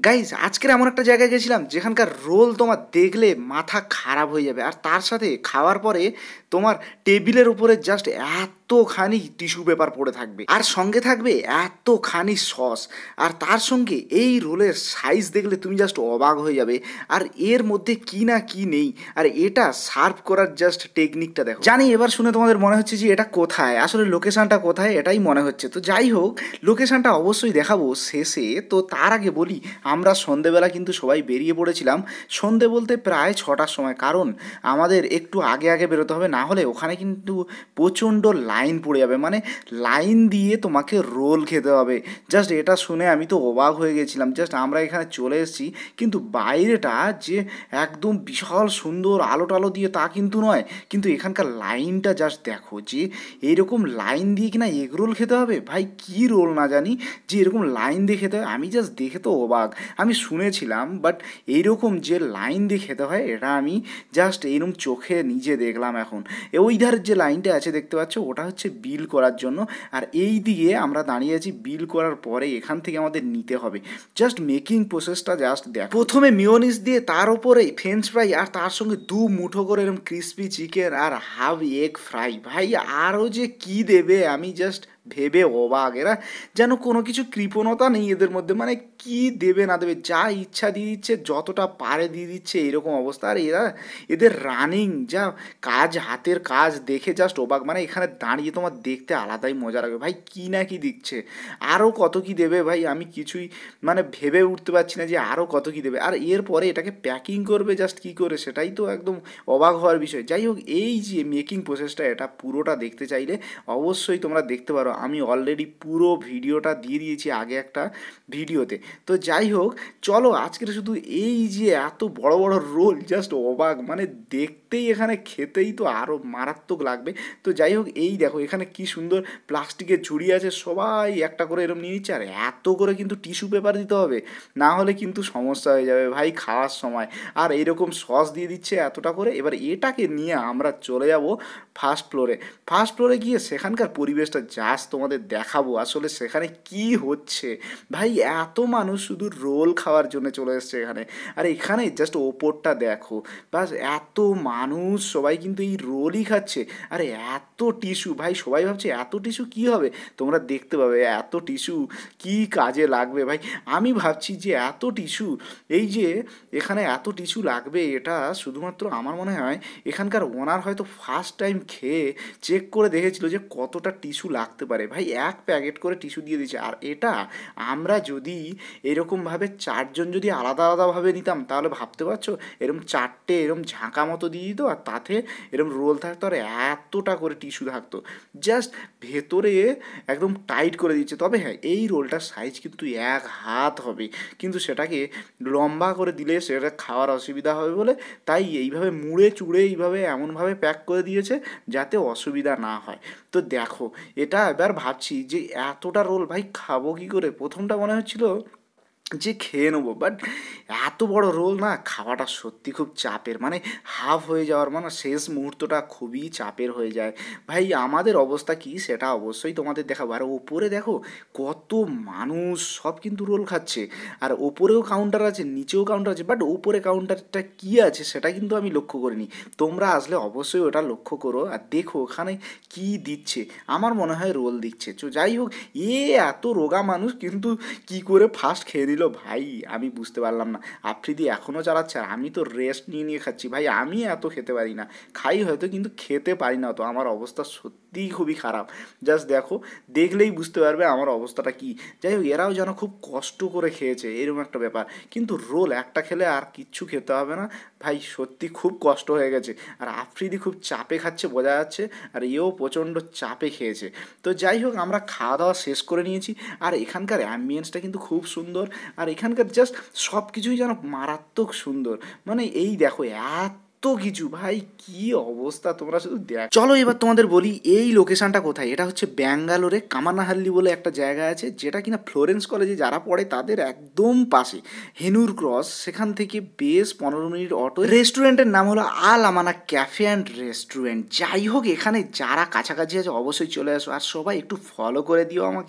Guys আজকের এমন একটা জায়গায় গেছিলাম যেখানকার রোল তোমার দেখলে মাথা খারাপ হয়ে যাবে, আর তার সাথে খাওয়ার পরে তোমার টেবিলের উপরে জাস্ট এতখানি টিস্যু পেপার পড়ে থাকবে, আর সঙ্গে থাকবে এতখানি সস। আর তার সঙ্গে এই রোলের সাইজ দেখলে তুমি জাস্ট অবাক হয়ে যাবে। আর এর মধ্যে কি না কি নেই, আর এটা সার্ভ করার জাস্ট টেকনিকটা দেখো। জানি এবার শুনে তোমাদের মনে হচ্ছে যে এটা কোথায়, আসলে লোকেশনটা কোথায় এটাই মনে হচ্ছে। তো যাই হোক, লোকেশনটা অবশ্যই দেখাবো শেষে। তো তার আগে বলি, আমরা সন্ধেবেলা কিন্তু সবাই বেরিয়ে পড়েছিলাম। সন্ধে বলতে প্রায় 6টার সময়, কারণ আমাদের একটু আগে আগে বেরোতে হবে, না হলে ওখানে কিন্তু প্রচণ্ড লাইন পড়ে যাবে। মানে লাইন দিয়ে তোমাকে রোল খেতে হবে। জাস্ট এটা শুনে আমি তো অবাক হয়ে গেছিলাম। জাস্ট আমরা এখানে চলে এসেছি, কিন্তু বাইরেটা যে একদম বিশাল সুন্দর আলো টালো দিয়ে তা কিন্তু নয়, কিন্তু এখানকার লাইনটা জাস্ট দেখো, যে এইরকম লাইন দিয়ে কিনা এগ রোল খেতে হবে। ভাই কী রোল না জানি, যে এরকম লাইন দিয়ে খেতে হয়, আমি জাস্ট দেখে তো অবাক। আমি শুনেছিলাম, বাট এইরকম যে লাইন দিয়ে খেতে হয় এটা আমি জাস্ট এইরকম চোখে নিজে দেখলাম এখন। ওই ধারের যে লাইনটা আছে দেখতে পাচ্ছ, ওটা হচ্ছে বিল করার জন্য। আর এই দিকে আমরা দাঁড়িয়ে আছি বিল করার পরে এখান থেকে আমাদের নিতে হবে। জাস্ট মেকিং প্রসেসটা জাস্ট দেখ। প্রথমে মিওনিস দিয়ে তার উপরে ফ্রেঞ্চ ফ্রাই, আর তার সঙ্গে 2 মুঠো করে এরকম ক্রিসপি চিকেন আর হাফ এগ ফ্রাই। ভাই আরও যে কি দেবে আমি জাস্ট ভেবে অবাক। এরা যেন কোনো কিছু কৃপণতা নেই এদের মধ্যে, মানে কি দেবে না দেবে যা ইচ্ছা দিয়ে দিচ্ছে, যতটা পারে দিয়ে দিচ্ছে, এরকম অবস্থা। আর এদের রানিং যা কাজ, হাতের কাজ দেখে জাস্ট অবাক। মানে এখানে দাঁড়িয়ে তোমার দেখতে আলাদাই মজা লাগবে। ভাই কি না কি দিচ্ছে, আরও কত কি দেবে ভাই আমি কিছুই মানে ভেবে উঠতে পারছি না যে আরও কত কি দেবে। আর এরপরে এটাকে প্যাকিং করবে জাস্ট কী করে, সেটাই তো একদম অবাক হওয়ার বিষয়। যাই হোক, এই যে মেকিং প্রসেসটা এটা পুরোটা দেখতে চাইলে অবশ্যই তোমরা দেখতে পারো। আমি অলরেডি পুরো ভিডিওটা দিয়ে দিয়েছি আগে একটা ভিডিওতে। তো যাই হোক, চলো আজকের শুধু এই যে এত বড় বড় রোল জাস্ট অবাক, মানে দেখতেই এখানে খেতেই তো আরও মারাত্মক লাগবে। তো যাই হোক, এই দেখো এখানে কি সুন্দর প্লাস্টিকের ঝুড়ি আছে, সবাই একটা করে এরকম নিয়ে নিচ্ছে। আর এত করে কিন্তু টিস্যু পেপার দিতে হবে, না হলে কিন্তু সমস্যা হয়ে যাবে ভাই খাওয়ার সময়। আর এইরকম সস দিয়ে দিচ্ছে এতটা করে। এবার এটাকে নিয়ে আমরা চলে যাব ফার্স্ট ফ্লোরে। ফার্স্ট ফ্লোরে গিয়ে সেখানকার পরিবেশটা জাস্ট তোমাদের দেখাবো, আসলে সেখানে কি হচ্ছে। ভাই এত মানুষ শুধু রোল খাওয়ার জন্য চলে এসছে এখানে। আর এখানে জাস্ট ওপরটা দেখো, বাস এত মানুষ সবাই কিন্তু এই রোলই খাচ্ছে। আর এত টিস্যু, ভাই সবাই ভাবছে এত টিস্যু কী হবে, তোমরা দেখতে পাবে এত টিস্যু কী কাজে লাগবে। ভাই আমি ভাবছি যে এত টিস্যু, এই যে এখানে এত টিস্যু লাগবে, এটা শুধুমাত্র আমার মনে হয় এখানকার ওনার হয়তো ফার্স্ট টাইম খেয়ে চেক করে দেখেছিল যে কতটা টিস্যু লাগতে পারে। ভাই 1 প্যাকেট করে টিস্যু দিয়ে দিচ্ছে। আর এটা আমরা যদি এরকমভাবে 4জন যদি আলাদা আলাদাভাবে নিতাম, তাহলে ভাবতে পারছো এরকম 4টে এরম ঝাঁকা মতো দিয়ে দিত, আর তাতে এরম রোল থাকতো, আর এতটা করে টিস্যু থাকতো। জাস্ট ভেতরে একদম টাইট করে দিচ্ছে। তবে হ্যাঁ, এই রোলটার সাইজ কিন্তু 1 হাত হবে, কিন্তু সেটাকে লম্বা করে দিলে সেটা খাওয়ার অসুবিধা হবে বলে তাই এইভাবে মুড়ে চুড়ে এইভাবে এমনভাবে প্যাক করে দিয়েছে যাতে অসুবিধা না হয়। তো দেখো, এটা এবার ভাবছি যে এতটা রোল ভাই খাবো কী করে। প্রথমটা মনে হচ্ছিল যে খেয়ে নেবো, বাট এত বড় রোল না খাওয়াটা সত্যি খুব চাপের, মানে হাফ হয়ে যাওয়ার মানে শেষ মুহূর্তটা খুবই চাপের হয়ে যায়। ভাই আমাদের অবস্থা কী সেটা অবশ্যই তোমাদের দেখাবো। আর ওপরে দেখো কত মানুষ, সব কিন্তু রোল খাচ্ছে। আর ওপরেও কাউন্টার আছে, নিচেও কাউন্টার আছে, বাট ওপরে কাউন্টারটা কী আছে সেটা কিন্তু আমি লক্ষ্য করিনি। তোমরা আসলে অবশ্যই ওটা লক্ষ্য করো আর দেখো ওখানে কী দিচ্ছে। আমার মনে হয় রোল দিচ্ছে। তো যাই হোক, এত রোগা মানুষ কিন্তু কী করে ফার্স্ট খেয়ে দিল ভাই আমি বুঝতে পারলাম না। আফ্রিদি এখনও চালাচ্ছে, আর আমি তো রেস্ট নিয়ে নিয়ে খাচ্ছি। ভাই আমি এত খেতে পারি না, খাই হয়তো কিন্তু খেতে পারি না। তো আমার অবস্থা সত্যিই খুবই খারাপ। জাস্ট দেখো, দেখলেই বুঝতে পারবে আমার অবস্থাটা কী। যাই হোক, এরাও যেন খুব কষ্ট করে খেয়েছে এরকম একটা ব্যাপার। কিন্তু রোল একটা খেলে আর কিচ্ছু খেতে হবে না ভাই, সত্যি খুব কষ্ট হয়ে গেছে। আর আফ্রিদি খুব চাপে খাচ্ছে বোঝা যাচ্ছে, আর এও প্রচণ্ড চাপে খেয়েছে। তো যাই হোক, আমরা খাওয়া দাওয়া শেষ করে নিয়েছি। আর এখানকার অ্যাম্বিয়েন্সটা কিন্তু খুব সুন্দর, আর এখানকার জাস্ট সব কিছুই যেন মারাত্মক সুন্দর। মানে এই দেখো এত কিছু, ভাই কি অবস্থা তোমরা শুধু দেখ। চলো এবার তোমাদের বলি এই লোকেশনটা কোথায়। এটা হচ্ছে ব্যাঙ্গালোরে কামানাহাল্লি বলে একটা জায়গা আছে, যেটা কিনা ফ্লোরেন্স কলেজে যারা পড়ে তাদের একদম পাশে, হেনুর ক্রস। সেখান থেকে বেশ 15 মিনিট অটো। রেস্টুরেন্টের নাম হলো আল আমানা ক্যাফে অ্যান্ড রেস্টুরেন্ট। যাই হোক, এখানে যারা কাছাকাছি আছে অবশ্যই চলে আসো, আর সবাই একটু ফলো করে দিও আমাকে।